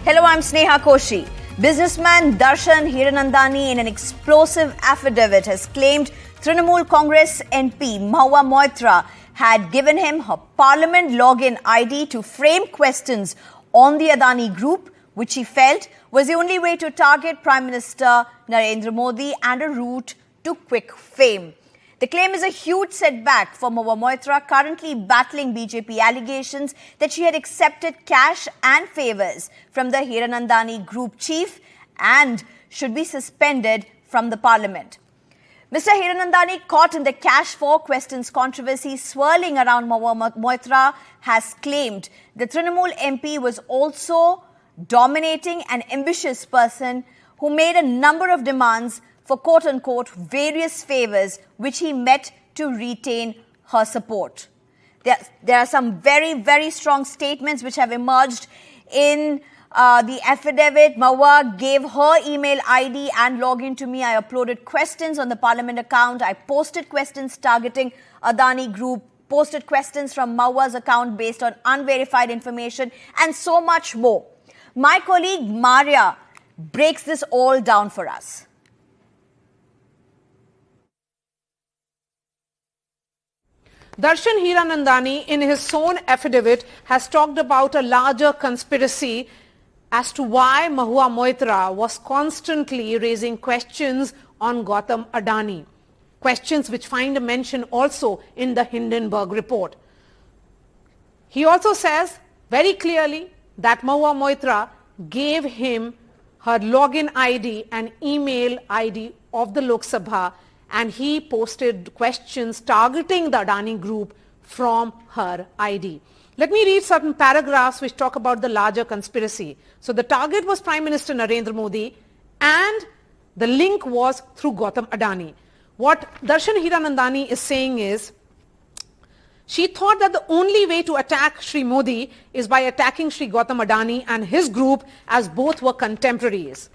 Hello, I'm Sneha Koshi. Businessman Darshan Hiranandani, in an explosive affidavit, has claimed Trinamool Congress MP Mahua Moitra had given him her parliament login ID to frame questions on the Adani group, which he felt was the only way to target Prime Minister Narendra Modi and a route to quick fame. The claim is a huge setback for Mahua Moitra, currently battling BJP allegations that she had accepted cash and favours from the Hiranandani group chief and should be suspended from the parliament. Mr. Hiranandani, caught in the cash for questions controversy swirling around Mahua Moitra, has claimed the Trinamool MP was also dominating an ambitious person who made a number of demands for quote-unquote various favours which he met to retain her support. There are some very, very strong statements which have emerged in the affidavit. Mahua gave her email ID and login to me. I uploaded questions on the Parliament account. I posted questions targeting Adani Group, posted questions from Mahua's account based on unverified information, and so much more. My colleague Maria breaks this all down for us. Darshan Hiranandani, in his own affidavit, has talked about a larger conspiracy as to why Mahua Moitra was constantly raising questions on Gautam Adani. Questions which find a mention also in the Hindenburg report. He also says very clearly that Mahua Moitra gave him her login ID and email ID of the Lok Sabha, and he posted questions targeting the Adani group from her ID. Let me read certain paragraphs which talk about the larger conspiracy. So the target was Prime Minister Narendra Modi and the link was through Gautam Adani. What Darshan Hiranandani is saying is, she thought that the only way to attack Shri Modi is by attacking Shri Gautam Adani and his group, as both were contemporaries.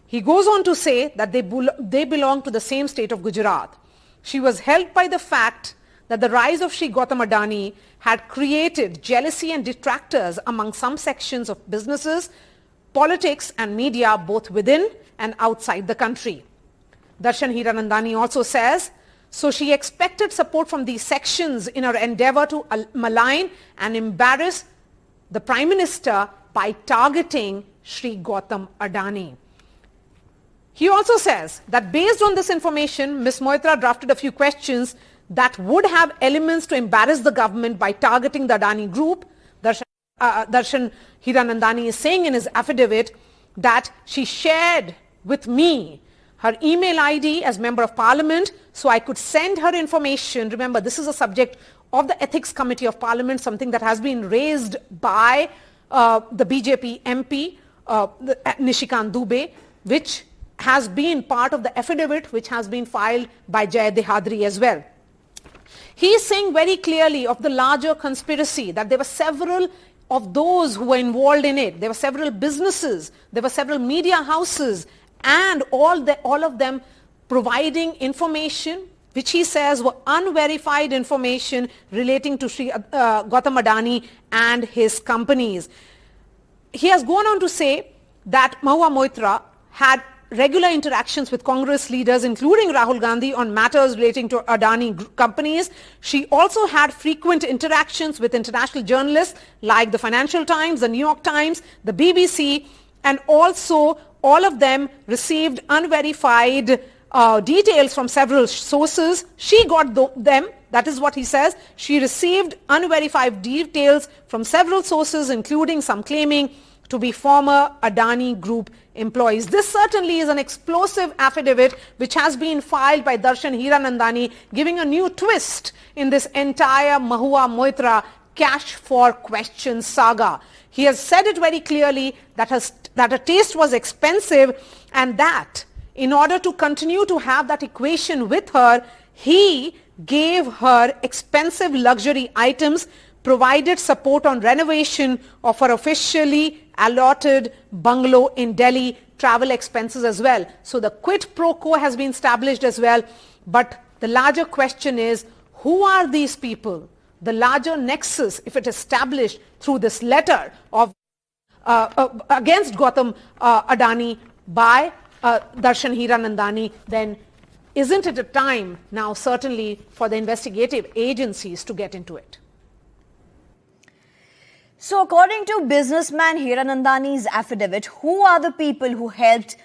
He goes on to say that they belong to the same state of Gujarat. She was helped by the fact that the rise of Shri Gautam Adani had created jealousy and detractors among some sections of businesses, politics and media, both within and outside the country. Darshan Hiranandani also says, so she expected support from these sections in her endeavour to malign and embarrass the Prime Minister by targeting Shri Gautam Adani. He also says that based on this information, Ms. Moitra drafted a few questions that would have elements to embarrass the government by targeting the Adani group. Darshan Hiranandani is saying in his affidavit that she shared with me her email ID as Member of Parliament so I could send her information. Remember, this is a subject of the Ethics Committee of Parliament, something that has been raised by the BJP MP, Nishikant Dubey, which has been part of the affidavit which has been filed by Jay Dehadri as well. He is saying very clearly of the larger conspiracy that there were several of those who were involved in it. There were several businesses, there were several media houses, and all of them providing information which he says were unverified information relating to Shri Gautam Adani and his companies. He has gone on to say that Mahua Moitra had regular interactions with Congress leaders, including Rahul Gandhi, on matters relating to Adani companies. She also had frequent interactions with international journalists like the Financial Times, the New York Times, the BBC, and also all of them received unverified details from several sources. She got them, that is what he says. She received unverified details from several sources, including some claiming to be former Adani Group employees. This certainly is an explosive affidavit which has been filed by Darshan Hiranandani, giving a new twist in this entire Mahua Moitra cash for questions saga. He has said it very clearly that her taste was expensive, and that in order to continue to have that equation with her, he gave her expensive luxury items, provided support on renovation of her officially allotted bungalow in Delhi, travel expenses as well. So the quid pro quo has been established as well. But the larger question is, who are these people? The larger nexus, if it is established through this letter of against Gautam Adani by Darshan Hiranandani, then isn't it a time now certainly for the investigative agencies to get into it? So according to businessman Hiranandani's affidavit, who are the people who helped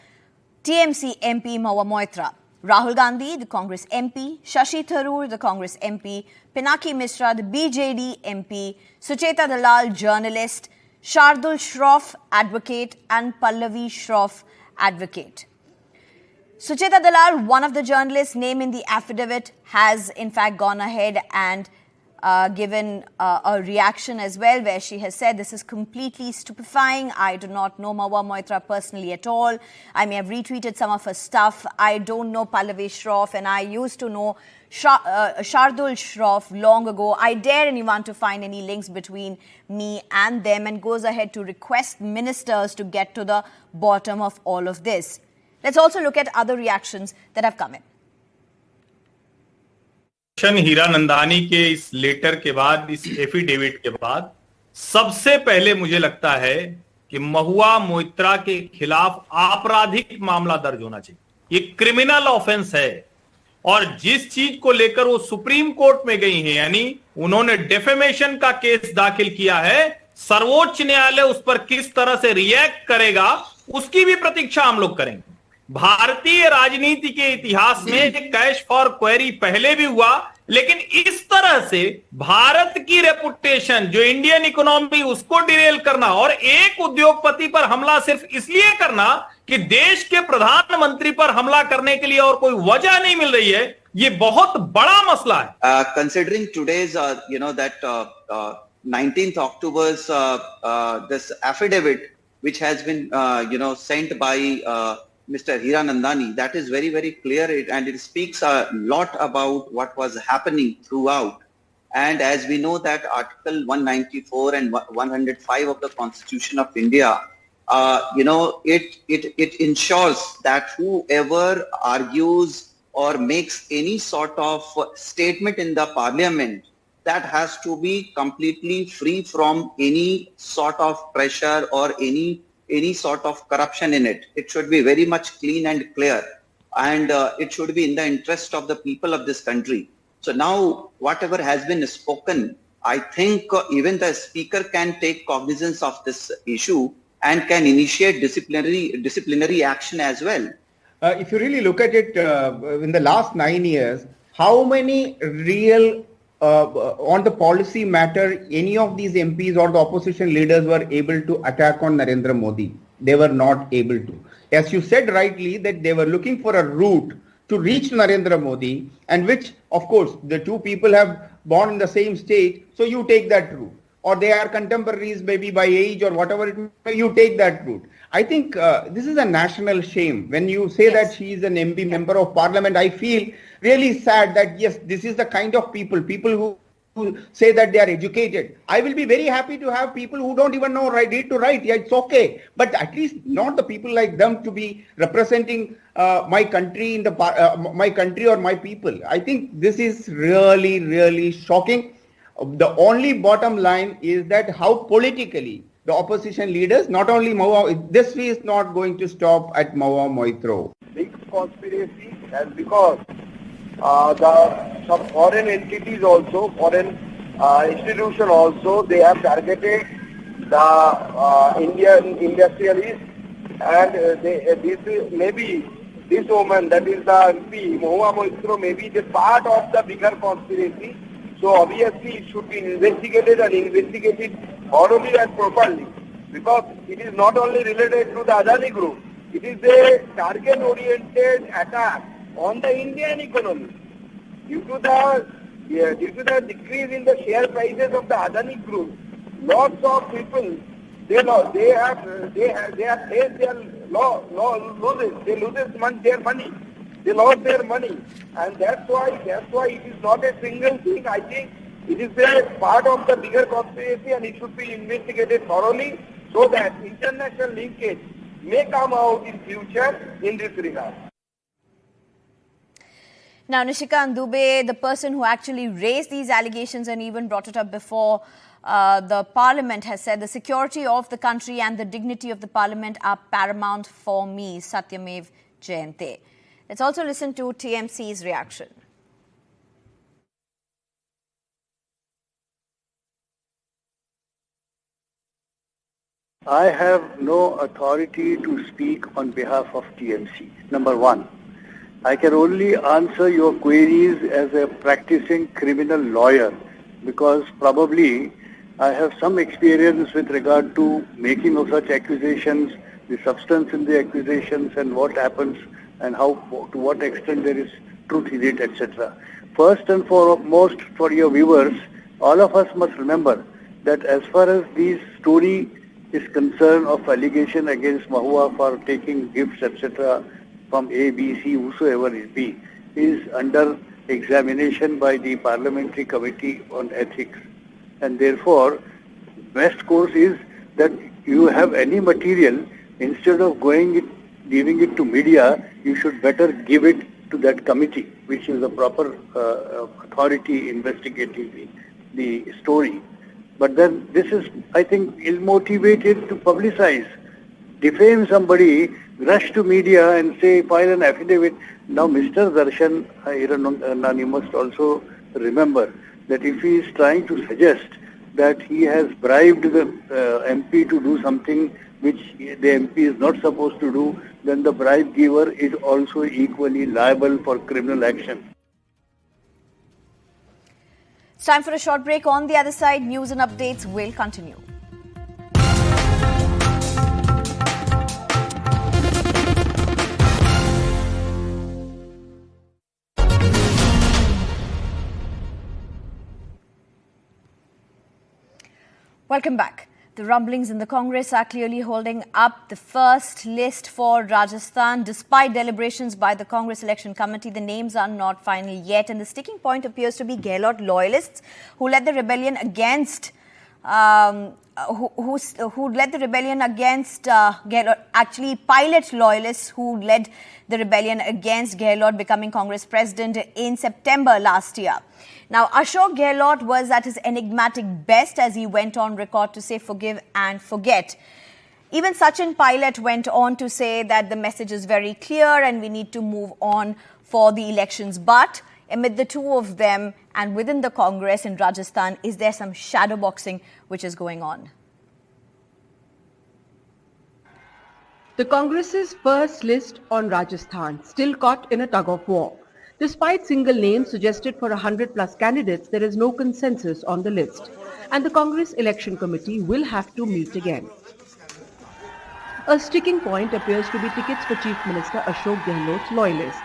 TMC MP Mahua Moitra? Rahul Gandhi, the Congress MP, Shashi Tharoor, the Congress MP, Pinaki Mishra, the BJD MP, Sucheta Dalal, journalist, Shardul Shroff, advocate, and Pallavi Shroff, advocate. Sucheta Dalal, one of the journalists named in the affidavit, has in fact gone ahead and given a reaction as well, where she has said, "This is completely stupefying. I do not know Mahua Moitra personally at all. I may have retweeted some of her stuff. I don't know Pallavi Shroff, and I used to know Shardul Shroff long ago. I dare anyone to find any links between me and them," and goes ahead to request ministers to get to the bottom of all of this. Let's also look at other reactions that have come in. दर्शन हीरानंदानी के इस letter के बाद, इस affidavit के बाद, सबसे पहले मुझे लगता है कि महुआ मोइत्रा के खिलाफ आपराधिक मामला दर्ज होना चाहिए। ये क्रिमिनल ऑफेंस है और जिस चीज को लेकर वो सुप्रीम कोर्ट में गई हैं, यानी उन्होंने डेफेमेशन का केस दाखिल किया है, सर्वोच्च न्यायालय उस पर किस तरह से रिएक्ट करेगा उसकी भी प्रतीक्षा हम लोग करेंगे। भारतीय राजनीति के इतिहास में कैश फॉर क्वेरी पहले भी हुआ, लेकिन इस तरह से भारत की रेपुटेशन, जो इंडियन इकोनॉमी, उसको डिरेल करना और एक उद्योगपति पर हमला सिर्फ इसलिए करना कि देश के प्रधानमंत्री पर हमला करने के लिए और कोई वजह नहीं मिल रही है, ये बहुत बड़ा मसला है। Considering today's, that 19th October's this affidavit, which has been, sent by Mr. Hiranandani, that is very, very clear, and it speaks a lot about what was happening throughout. And as we know that Article 194 and 105 of the Constitution of India, it ensures that whoever argues or makes any sort of statement in the parliament, that has to be completely free from any sort of pressure or any sort of corruption in it. It should be very much clean and clear, and it should be in the interest of the people of this country. So now whatever has been spoken, I think even the speaker can take cognizance of this issue and can initiate disciplinary action as well. If you really look at it, in the last 9 years, how many real on the policy matter, any of these MPs or the opposition leaders were able to attack on Narendra Modi? They were not able to. As you said rightly, that they were looking for a route to reach Narendra Modi, and which, of course, the two people have born in the same state, so you take that route. Or they are contemporaries, maybe by age or whatever it may, you take that route. I think this is a national shame. When you say that she is an MP member of parliament, I feel really sad that yes, this is the kind of people who say that they are educated. I will be very happy to have people who don't even know read to write. Yeah, it's okay. But at least not the people like them to be representing my country in the my country or my people. I think this is really, really shocking. The only bottom line is that how politically the opposition leaders, not only Mahua, this is not going to stop at Mahua Moitra. Big conspiracy, and because some foreign entities also, foreign institution also, they have targeted the Indian industrialists, and maybe this woman, that is the MP, Mahua Moitra, may be the part of the bigger conspiracy. So obviously it should be investigated and investigated thoroughly and properly, because it is not only related to the Adani group, it is a target-oriented attack on the Indian economy. Due to the decrease in the share prices of the Adani group, lots of people they have faced their losses. They lose their money. They lost their money, and that's why it is not a single thing. I think it is a part of the bigger conspiracy, and it should be investigated thoroughly so that international linkage may come out in future in this regard. Now, Nishikant Dubey, the person who actually raised these allegations and even brought it up before the parliament has said the security of the country and the dignity of the parliament are paramount for me, Satyamev Jayante. Let's also listen to TMC's reaction. I have no authority to speak on behalf of TMC. Number one, I can only answer your queries as a practicing criminal lawyer because probably I have some experience with regard to making of such accusations, the substance in the accusations and what happens and how, to what extent there is truth in it, etc. First and foremost for your viewers, all of us must remember that as far as this story is concerned of allegation against Mahua for taking gifts, etc., from A, B, C, whosoever it be, is under examination by the Parliamentary Committee on Ethics. And therefore, best course is that you have any material, instead of giving it to media, you should better give it to that committee, which is the proper authority investigating the story. But then this is, I think, ill-motivated to publicize, defame somebody, rush to media and say, file an affidavit. Now Mr. Darshan Hiranandani must also remember that if he is trying to suggest that he has bribed the MP to do something which the MP is not supposed to do, then the bribe giver is also equally liable for criminal action. It's time for a short break. On the other side, news and updates will continue. Welcome back. The rumblings in the Congress are clearly holding up the first list for Rajasthan. Despite deliberations by the Congress Election Committee, the names are not final yet. And the sticking point appears to be Gehlot loyalists who led the rebellion against Gehlot, actually pilot loyalists who led the rebellion against Gehlot becoming Congress president in September last year. Now, Ashok Gehlot was at his enigmatic best as he went on record to say forgive and forget. Even Sachin Pilot went on to say that the message is very clear and we need to move on for the elections. But amid the two of them and within the Congress in Rajasthan, is there some shadow boxing which is going on? The Congress's first list on Rajasthan still caught in a tug of war. Despite single names suggested for 100+ candidates, there is no consensus on the list, and the Congress Election Committee will have to meet again. A sticking point appears to be tickets for Chief Minister Ashok Gehlot's loyalists,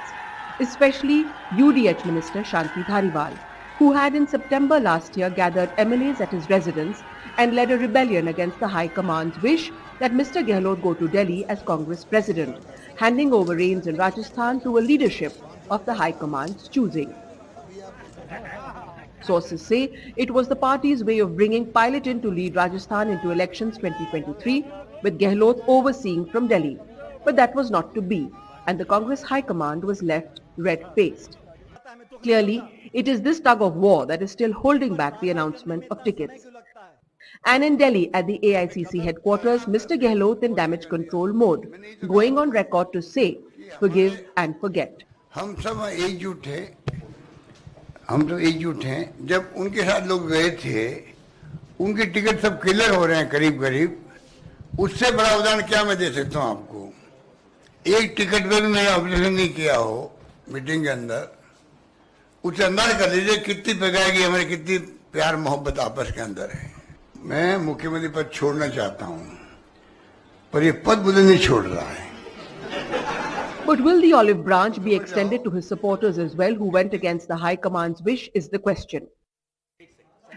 especially UDH Minister Shanti Dhariwal, who had in September last year gathered MLAs at his residence and led a rebellion against the High Command's wish that Mr. Gehlot go to Delhi as Congress President, handing over reins in Rajasthan to a leadership of the High Command's choosing. Sources say it was the party's way of bringing Pilot in to lead Rajasthan into elections 2023, with Gehlot overseeing from Delhi. But that was not to be, and the Congress High Command was left red-faced. Clearly, it is this tug of war that is still holding back the announcement of tickets. And in Delhi, at the AICC headquarters, Mr. Gehlot in damage control mode, going on record to say, forgive and forget. हम सब एकजुट हैं जब उनके साथ लोग गए थे उनके टिकट सब क्लियर हो रहे हैं करीब करीब उससे बड़ा उदाहरण क्या मैं दे सकता हूं आपको एक टिकट पे भी मैंने ऑब्जर्वेशन नहीं किया हो मीटिंग के अंदर उसे अंदाज कर लीजिए कितनी पगाएगी हमारी कितनी प्यार मोहब्बत आपस के अंदर है मैं मुख्यमंत्री पद छोड़ना चाहता हूं पर ये पद मुझे नहीं छोड़ रहा है. But will the olive branch be extended to his supporters as well who went against the High Command's wish is the question.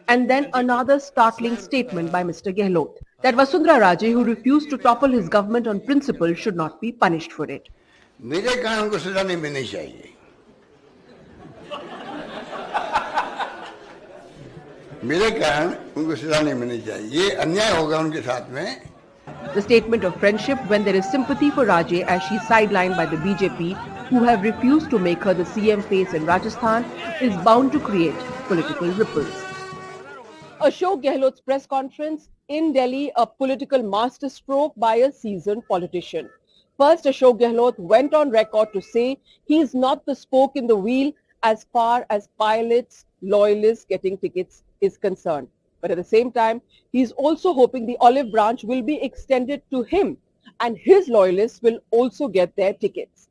And then another startling statement by Mr. Gehlot that Vasundhara Raje, who refused to topple his government on principle, should not be punished for it. मेरे कारण उनको सजा नहीं मिलनी चाहिए. मेरे कारण उनको सजा नहीं मिलनी चाहिए. ये अन्याय होगा उनके साथ में. The statement of friendship when there is sympathy for Raje as she is sidelined by the BJP, who have refused to make her the CM face in Rajasthan, is bound to create political ripples. Ashok Gehlot's press conference in Delhi, a political masterstroke by a seasoned politician. First, Ashok Gehlot went on record to say he is not the spoke in the wheel as far as pilots, loyalists getting tickets is concerned. But at the same time, he is also hoping the olive branch will be extended to him and his loyalists will also get their tickets.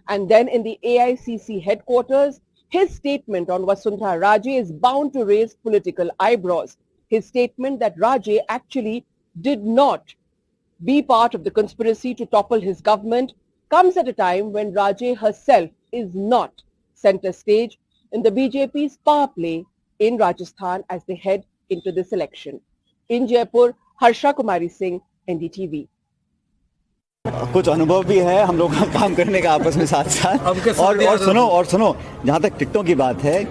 And then in the AICC headquarters, his statement on Vasundhara Raje is bound to raise political eyebrows. His statement that Raje actually did not be part of the conspiracy to topple his government comes at a time when Raje herself is not center stage in the BJP's power play in Rajasthan as they head into this election. In Jaipur, Harsha Kumari Singh, NDTV. कुछ अनुभव भी है हम लोग का काम करने का आपस में साथ साथ और सुनो जहाँ तक टिकटों की बात है,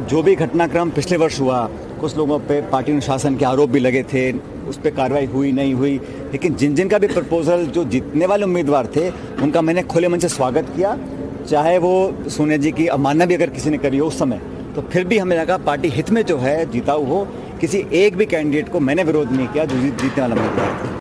जो भी घटनाक्रम पिछले वर्ष हुआ, कुछ लोगों पे पार्टी अनुशासन के आरोप भी लगे थे, उस पर कार्रवाई हुई नहीं हुई, लेकिन जिन का भी प्रपोजल जो जीतने वाले उम्मीदवार थे उनका मैंने खुले मन से स्वागत किया, चाहे वो सोनिया जी की अवमानना भी अगर किसी ने करी हो उस समय, तो फिर भी हमें लगा पार्टी हित में जो है जीताऊ हो, किसी एक भी कैंडिडेट को मैंने विरोध नहीं किया जो जीतने वाला उम्मीदवार था।